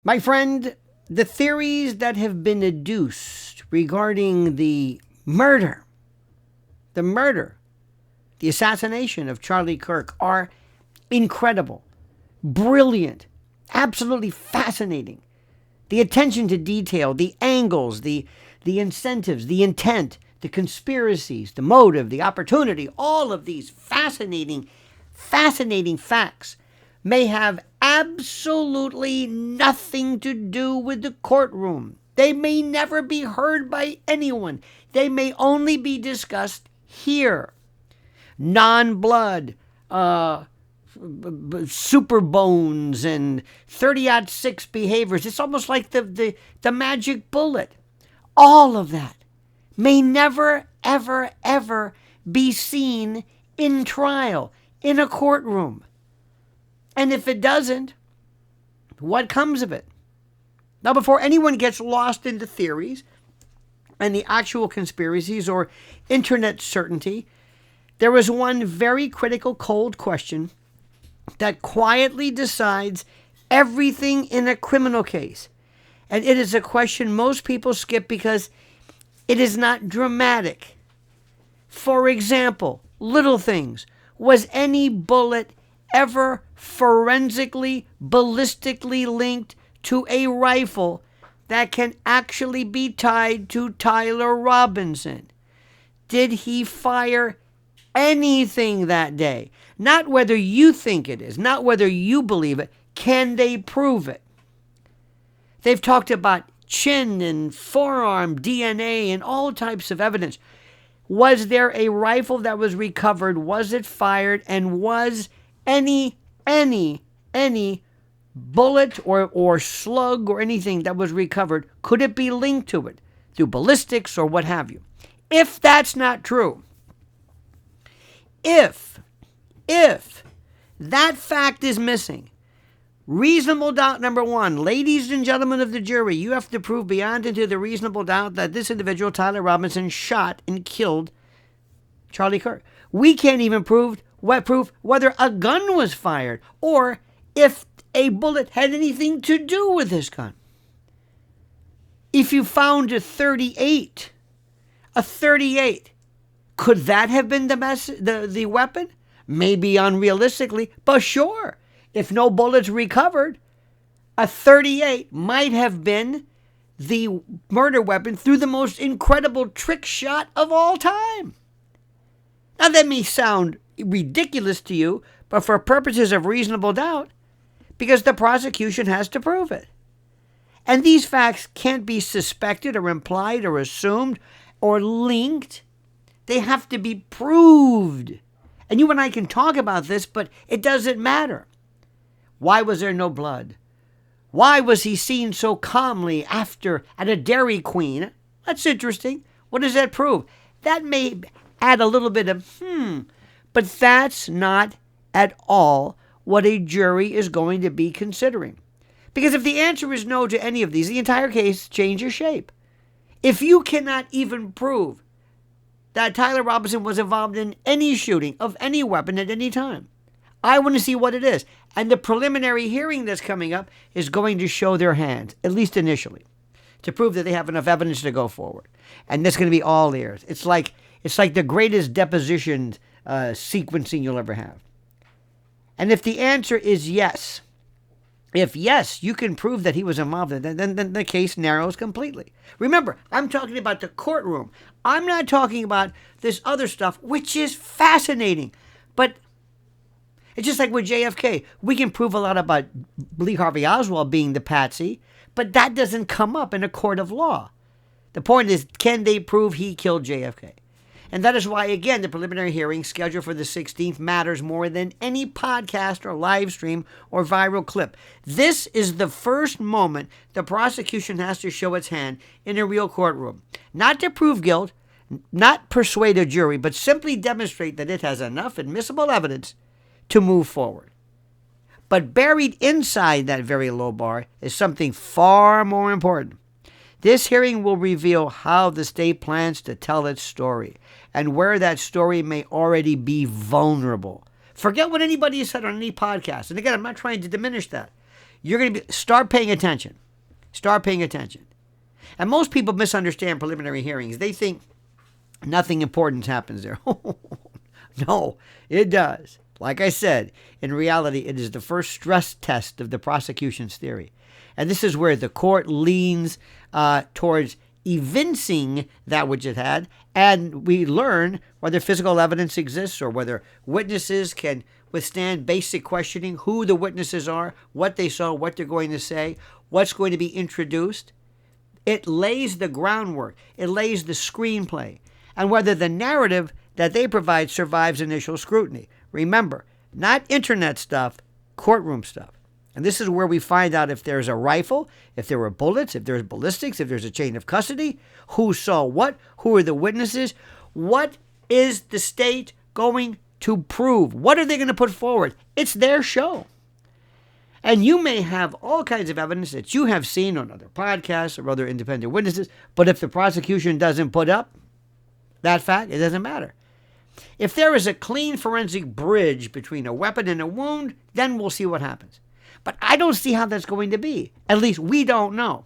My friend, the theories that have been adduced regarding the assassination of Charlie Kirk are incredible, brilliant, absolutely fascinating. The attention to detail, the angles, the incentives, the intent, the conspiracies, the motive, the opportunity, all of these fascinating facts may have absolutely nothing to do with the courtroom. They may never be heard by anyone. They may only be discussed here. Non-blood, super bones, and 30-06 behaviors. It's almost like the magic bullet. All of that may never, ever, ever be seen in trial, in a courtroom. And if it doesn't, what comes of it? Now, before anyone gets lost into theories and the actual conspiracies or internet certainty, there is one very critical cold question that quietly decides everything in a criminal case. And it is a question most people skip because it is not dramatic. For example, little things. Was any bullet ever forensically, ballistically linked to a rifle that can actually be tied to Tyler Robinson? Did he fire anything that day? Not whether you think it is, not whether you believe it. Can they prove it? They've talked about chin and forearm DNA and all types of evidence. Was there a rifle that was recovered? Was it fired? And was any bullet or slug or anything that was recovered, could it be linked to it through ballistics or what have you? If that's not true, if that fact is missing, reasonable doubt number one, ladies and gentlemen of the jury, you have to prove beyond into the reasonable doubt that this individual, Tyler Robinson, shot and killed Charlie Kirk. We can't even prove whether a gun was fired or if a bullet had anything to do with this gun. If you found a 38, could that have been the weapon? Maybe unrealistically, but sure. If no bullets recovered, a 38 might have been the murder weapon through the most incredible trick shot of all time. Now, that may sound ridiculous to you, but for purposes of reasonable doubt, because the prosecution has to prove it. And these facts can't be suspected or implied or assumed or linked. They have to be proved. And you and I can talk about this, but it doesn't matter. Why was there no blood? Why was he seen so calmly at a Dairy Queen? That's interesting. What does that prove? That may add a little bit of but that's not at all what a jury is going to be considering. Because if the answer is no to any of these, the entire case changes shape. If you cannot even prove that Tyler Robinson was involved in any shooting of any weapon at any time, I want to see what it is. And the preliminary hearing that's coming up is going to show their hand, at least initially, to prove that they have enough evidence to go forward. And that's going to be all ears. It's like the greatest deposition sequencing you'll ever have. And if the answer is yes, if yes, you can prove that he was involved, then the case narrows completely. Remember, I'm talking about the courtroom. I'm not talking about this other stuff, which is fascinating. But it's just like with JFK. We can prove a lot about Lee Harvey Oswald being the patsy, but that doesn't come up in a court of law. The point is, can they prove he killed JFK? And that is why, again, the preliminary hearing scheduled for the 16th matters more than any podcast or live stream or viral clip. This is the first moment the prosecution has to show its hand in a real courtroom. Not to prove guilt, not persuade a jury, but simply demonstrate that it has enough admissible evidence to move forward. But buried inside that very low bar is something far more important. This hearing will reveal how the state plans to tell its story and where that story may already be vulnerable. Forget what anybody has said on any podcast. And again, I'm not trying to diminish that. you're going to start paying attention. Start paying attention. And most people misunderstand preliminary hearings. They think nothing important happens there. No, it does. Like I said, in reality, it is the first stress test of the prosecution's theory. And this is where the court leans towards evincing that which it had, and we learn whether physical evidence exists or whether witnesses can withstand basic questioning, who the witnesses are, what they saw, what they're going to say, what's going to be introduced. It lays the groundwork. It lays the screenplay, and whether the narrative that they provide survives initial scrutiny. Remember, not internet stuff, courtroom stuff. And this is where we find out if there's a rifle, if there were bullets, if there's ballistics, if there's a chain of custody, who saw what, who are the witnesses, what is the state going to prove? What are they going to put forward? It's their show. And you may have all kinds of evidence that you have seen on other podcasts or other independent witnesses, but if the prosecution doesn't put up that fact, it doesn't matter. If there is a clean forensic bridge between a weapon and a wound, then we'll see what happens. But I don't see how that's going to be. At least we don't know.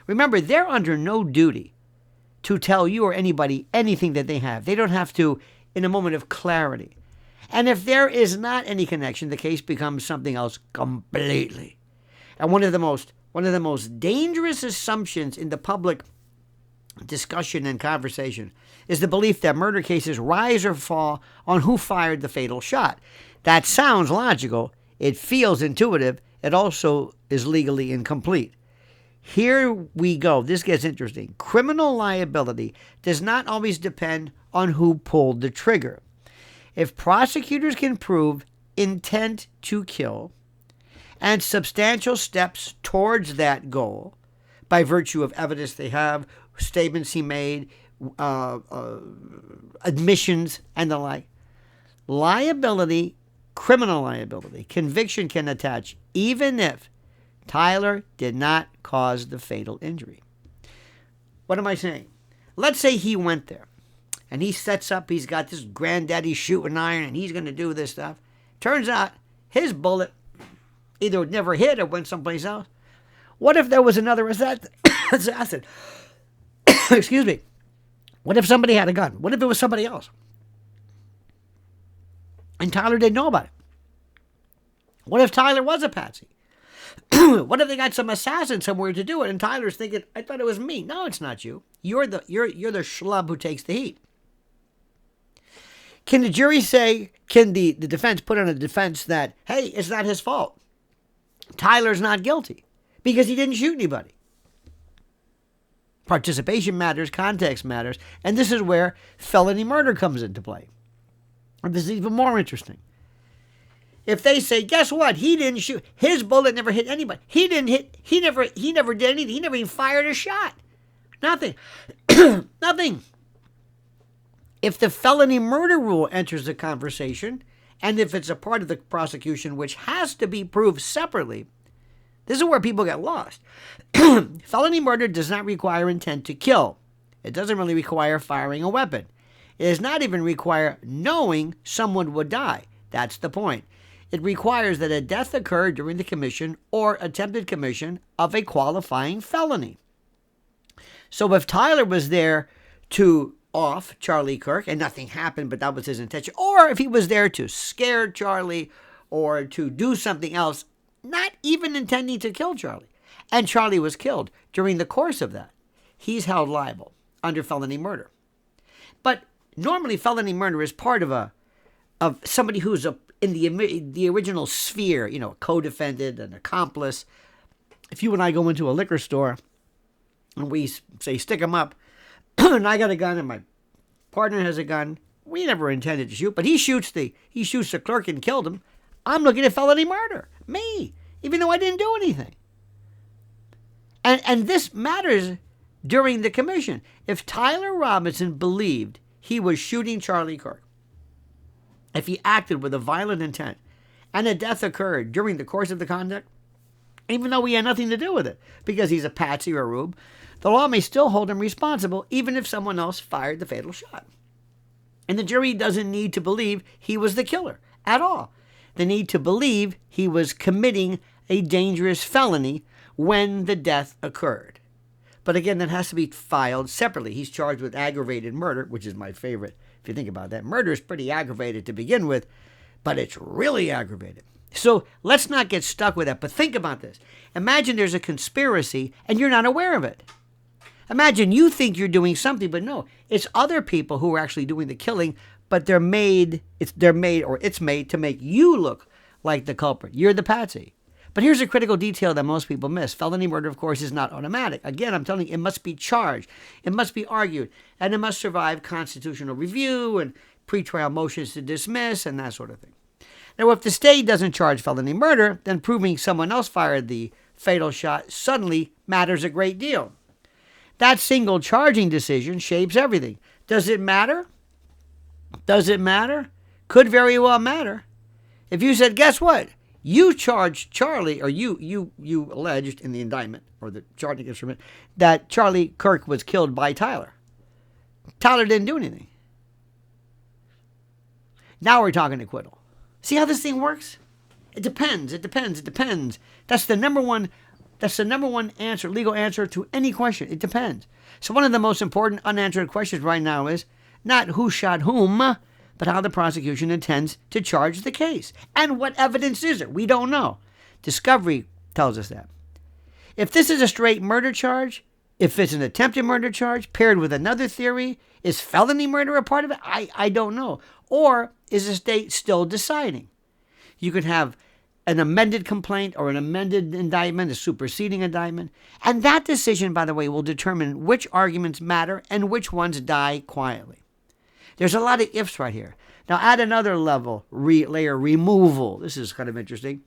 Remember, they're under no duty to tell you or anybody anything that they have. They don't have to in a moment of clarity. And if there is not any connection, the case becomes something else completely. And one of the most dangerous assumptions in the public discussion and conversation is the belief that murder cases rise or fall on who fired the fatal shot. That sounds logical. It feels intuitive. It also is legally incomplete. Here we go. This gets interesting. Criminal liability does not always depend on who pulled the trigger. If prosecutors can prove intent to kill and substantial steps towards that goal by virtue of evidence they have, statements he made, admissions, and the like, liability, criminal liability, conviction can attach even if Tyler did not cause the fatal injury. What am I saying? Let's say he went there and he sets up, he's got this granddaddy shooting iron and he's going to do this stuff. Turns out his bullet either never hit or went someplace else. What if there was another assassin? Excuse me. What if somebody had a gun? What if it was somebody else? And Tyler didn't know about it. What if Tyler was a patsy? What if they got some assassin somewhere to do it and Tyler's thinking, I thought it was me. No, it's not you. You're the schlub who takes the heat. Can the jury say, can the defense put on a defense that, hey, it's not his fault? Tyler's not guilty because he didn't shoot anybody. Participation matters, context matters, and this is where felony murder comes into play. And this is even more interesting. If they say, guess what? He didn't shoot. His bullet never hit anybody. He never did anything. He never even fired a shot. Nothing. Nothing. If the felony murder rule enters the conversation, and if it's a part of the prosecution which has to be proved separately, this is where people get lost. Felony murder does not require intent to kill. It doesn't really require firing a weapon. It does not even require knowing someone would die. That's the point. It requires that a death occurred during the commission or attempted commission of a qualifying felony. So if Tyler was there to off Charlie Kirk and nothing happened, but that was his intention, or if he was there to scare Charlie or to do something else, not even intending to kill Charlie, and Charlie was killed during the course of that, he's held liable under felony murder. But normally felony murder is part of somebody who's in the original sphere, a co-defendant, an accomplice. If you and I go into a liquor store and we say, stick him up, and I got a gun and my partner has a gun, we never intended to shoot, but he shoots the clerk and killed him. I'm looking at felony murder. Me. Even though I didn't do anything. And this matters during the commission. If Tyler Robinson believed he was shooting Charlie Kirk, if he acted with a violent intent, and a death occurred during the course of the conduct, even though he had nothing to do with it, because he's a patsy or a rube, the law may still hold him responsible even if someone else fired the fatal shot. And the jury doesn't need to believe he was the killer at all. They need to believe he was committing a dangerous felony when the death occurred. But again, that has to be filed separately. He's charged with aggravated murder, which is my favorite. If you think about that, murder is pretty aggravated to begin with, but it's really aggravated. So let's not get stuck with that. But think about this. Imagine there's a conspiracy and you're not aware of it. Imagine you think you're doing something, but no, it's other people who are actually doing the killing, but it's made to make you look like the culprit. You're the patsy. But here's a critical detail that most people miss. Felony murder, of course, is not automatic. Again, I'm telling you, it must be charged. It must be argued. And it must survive constitutional review and pretrial motions to dismiss and that sort of thing. Now, if the state doesn't charge felony murder, then proving someone else fired the fatal shot suddenly matters a great deal. That single charging decision shapes everything. Does it matter? Does it matter? Could very well matter. If you said, guess what? You charged Charlie, or you alleged in the indictment, or the charging instrument, that Charlie Kirk was killed by Tyler. Tyler didn't do anything. Now we're talking acquittal. See how this thing works? It depends. That's the number one answer, legal answer to any question. It depends. So one of the most important unanswered questions right now is not who shot whom, but how the prosecution intends to charge the case. And what evidence is there? We don't know. Discovery tells us that. If this is a straight murder charge, if it's an attempted murder charge paired with another theory, is felony murder a part of it? I don't know. Or is the state still deciding? You could have an amended complaint or an amended indictment, a superseding indictment. And that decision, by the way, will determine which arguments matter and which ones die quietly. There's a lot of ifs right here. Now add another layer, removal. This is kind of interesting.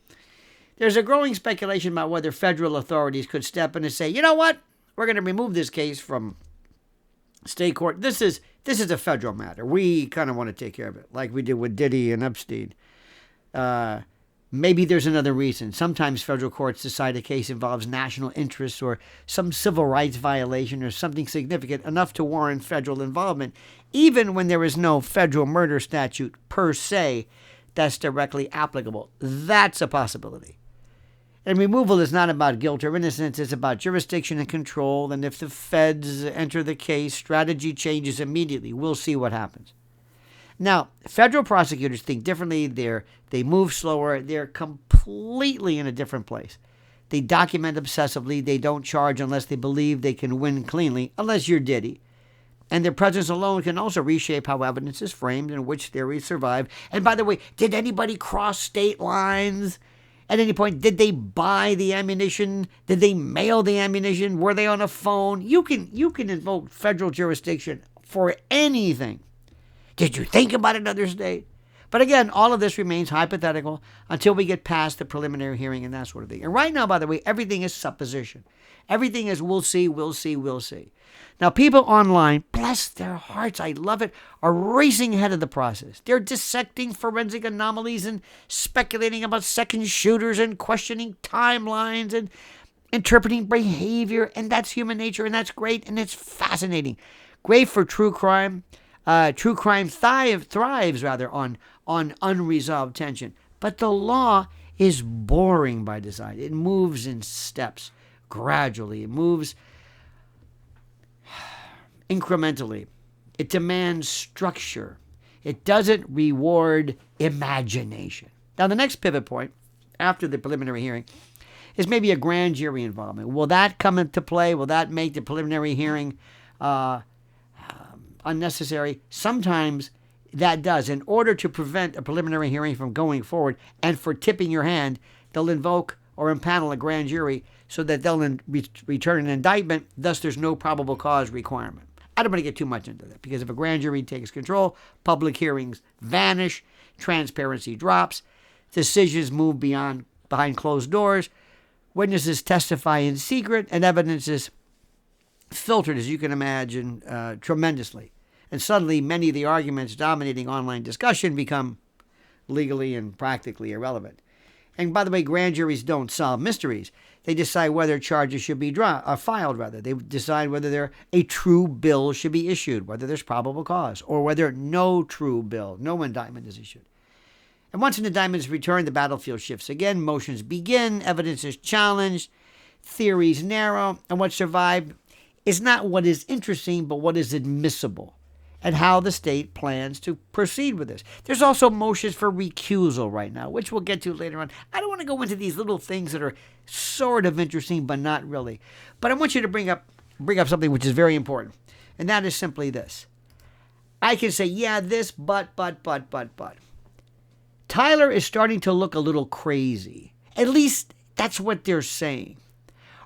There's a growing speculation about whether federal authorities could step in and say, you know what? We're going to remove this case from state court. This is a federal matter. We kind of want to take care of it, like we did with Diddy and Epstein. Maybe there's another reason. Sometimes federal courts decide a case involves national interests or some civil rights violation or something significant enough to warrant federal involvement, even when there is no federal murder statute per se that's directly applicable. That's a possibility. And removal is not about guilt or innocence. It's about jurisdiction and control. And if the feds enter the case, strategy changes immediately. We'll see what happens. Now, federal prosecutors think differently. They move slower. They're completely in a different place. They document obsessively. They don't charge unless they believe they can win cleanly, unless you're Diddy. And their presence alone can also reshape how evidence is framed and which theories survive. And by the way, did anybody cross state lines? At any point, did they buy the ammunition? Did they mail the ammunition? Were they on a phone? You can invoke federal jurisdiction for anything. Did you think about another state? But again, all of this remains hypothetical until we get past the preliminary hearing and that sort of thing. And right now, by the way, everything is supposition. Everything is we'll see. Now, people online, bless their hearts, I love it, are racing ahead of the process. They're dissecting forensic anomalies and speculating about second shooters and questioning timelines and interpreting behavior. And that's human nature, and that's great, and it's fascinating. Great for true crime. True crime thrives on unresolved tension. But the law is boring by design. It moves in steps, gradually. It moves incrementally. It demands structure. It doesn't reward imagination. Now, the next pivot point after the preliminary hearing is maybe a grand jury involvement. Will that come into play? Will that make the preliminary hearing unnecessary? Sometimes that does. In order to prevent a preliminary hearing from going forward and for tipping your hand, they'll invoke or impanel a grand jury so that they'll return an indictment. Thus, there's no probable cause requirement. I don't want to get too much into that because if a grand jury takes control, public hearings vanish, transparency drops, decisions move behind closed doors, witnesses testify in secret, and evidence is filtered, as you can imagine, tremendously. And suddenly, many of the arguments dominating online discussion become legally and practically irrelevant. And by the way, grand juries don't solve mysteries. They decide whether charges should be filed. They decide whether a true bill should be issued, whether there's probable cause, or whether no true bill, no indictment is issued. And once an indictment is returned, the battlefield shifts again. Motions begin. Evidence is challenged. Theories narrow. And what survived is not what is interesting, but what is admissible and how the state plans to proceed with this. There's also motions for recusal right now, which we'll get to later on. I don't want to go into these little things that are sort of interesting, but not really. But I want you to bring up something which is very important, and that is simply this. I can say, yeah, this, but. Tyler is starting to look a little crazy. At least that's what they're saying.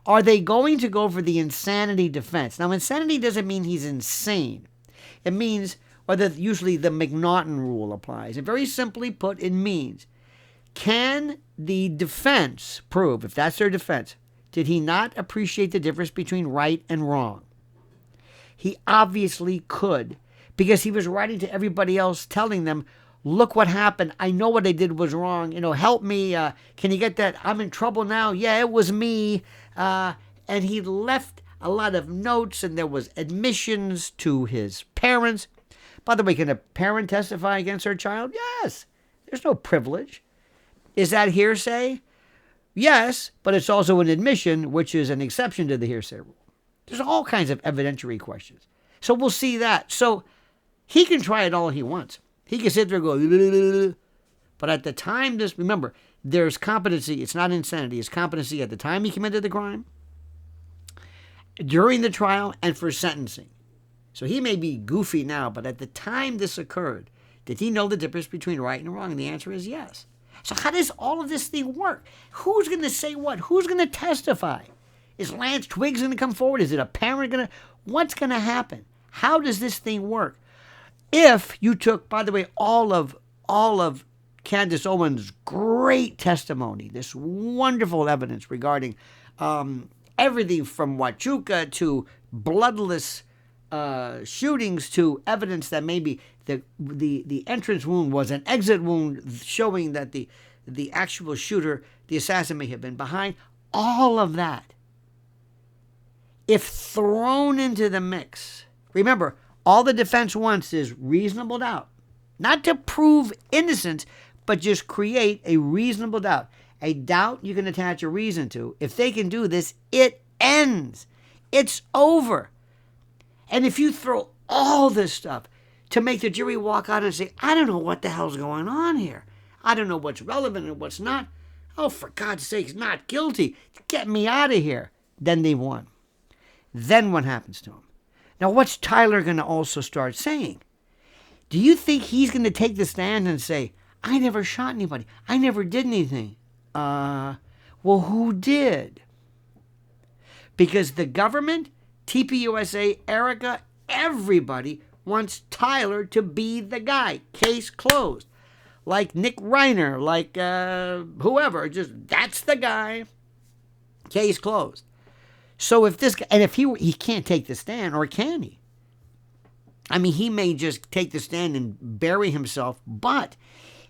Are they going to go for the insanity defense? Now, insanity doesn't mean he's insane. It means, usually the McNaughton rule applies. And very simply put, it means, can the defense prove, if that's their defense, did he not appreciate the difference between right and wrong? He obviously could, because he was writing to everybody else telling them, look what happened. I know what I did was wrong. Help me. Can you get that? I'm in trouble now. Yeah, it was me. And he left a lot of notes, and there was admissions to his parents. By the way, can a parent testify against their child? Yes. There's no privilege. Is that hearsay? Yes, but it's also an admission, which is an exception to the hearsay rule. There's all kinds of evidentiary questions. So we'll see that. So he can try it all he wants. He can sit there and go, but at the time remember, there's competency. It's not insanity. It's competency at the time he committed the crime, during the trial, and for sentencing. So he may be goofy now, but at the time this occurred, did he know the difference between right and wrong? And the answer is yes. So how does all of this thing work? Who's going to say what? Who's going to testify? Is Lance Twiggs going to come forward? Is it a parent going to? What's going to happen? How does this thing work? If you took, by the way, all of Candace Owens' great testimony, this wonderful evidence regarding everything from Huachuca to bloodless shootings to evidence that maybe the entrance wound was an exit wound, showing that the actual shooter, the assassin, may have been behind. All of that, if thrown into the mix, remember, all the defense wants is reasonable doubt. Not to prove innocence, but just create a reasonable doubt. A doubt you can attach a reason to. If they can do this, it ends. It's over. And if you throw all this stuff to make the jury walk out and say, I don't know what the hell's going on here. I don't know what's relevant and what's not. Oh, for God's sakes, not guilty. Get me out of here. Then they won. Then what happens to him? Now, what's Tyler going to also start saying? Do you think he's going to take the stand and say, I never shot anybody. I never did anything. Well, who did? Because the government, TPUSA, Erica, everybody wants Tyler to be the guy. Case closed. Like Nick Reiner, like whoever, just that's the guy. Case closed. So if this guy, and if he can't take the stand, or can he? I mean, he may just take the stand and bury himself, but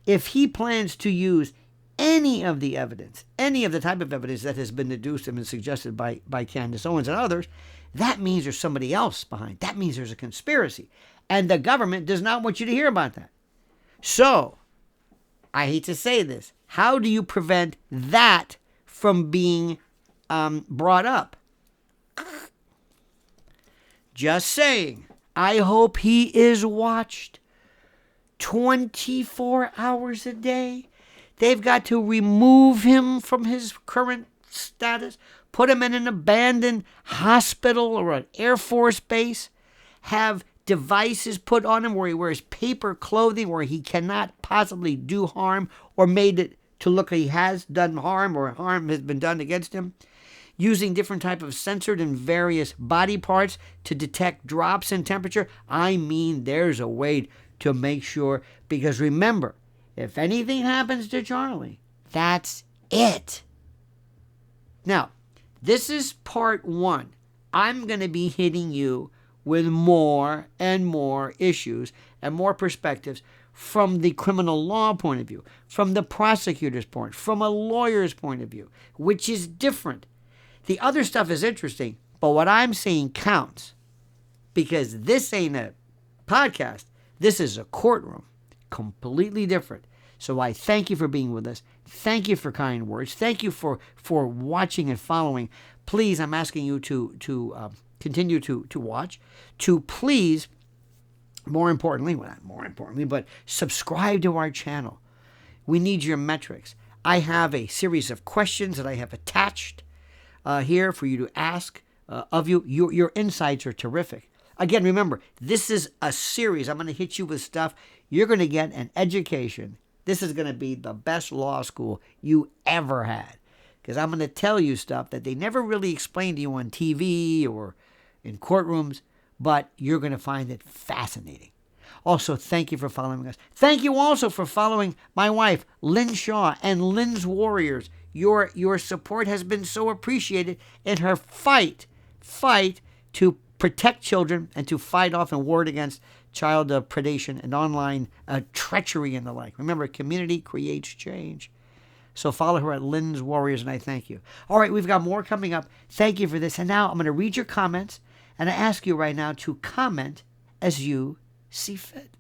if he plans to use any of the evidence, any of the type of evidence that has been deduced and been suggested by Candace Owens and others, that means there's somebody else behind. That means there's a conspiracy. And the government does not want you to hear about that. So, I hate to say this, how do you prevent that from being brought up? Just saying. I hope he is watched 24 hours a day. They've got to remove him from his current status, put him in an abandoned hospital or an Air Force base, have devices put on him where he wears paper clothing where he cannot possibly do harm, or made it to look like he has done harm or harm has been done against him, using different type of censored and various body parts to detect drops in temperature. I mean, there's a way to make sure, because remember, if anything happens to Charlie, that's it. Now, this is part one. I'm going to be hitting you with more and more issues and more perspectives from the criminal law point of view, from the prosecutor's point, from a lawyer's point of view, which is different. The other stuff is interesting, but what I'm saying counts, because this ain't a podcast. This is a courtroom. Completely different. So I thank you for being with us. Thank you for kind words. Thank you for watching and following. Please, I'm asking you to continue to watch, to please, more importantly, well, not more importantly, but subscribe to our channel. We need your metrics. I have a series of questions that I have attached here for you to ask of you. Your insights are terrific. Again, remember, this is a series. I'm going to hit you with stuff. You're going to get an education. This is going to be the best law school you ever had, because I'm going to tell you stuff that they never really explain to you on TV or in courtrooms, but you're going to find it fascinating. Also, thank you for following us. Thank you also for following my wife, Lynn Shaw, and Lynn's Warriors. Your support has been so appreciated in her fight to protect children and to fight off and ward against child predation and online treachery and the like. Remember, community creates change. So follow her at Lynn's Warriors, and I thank you. All right, we've got more coming up. Thank you for this. And now I'm going to read your comments, and I ask you right now to comment as you see fit.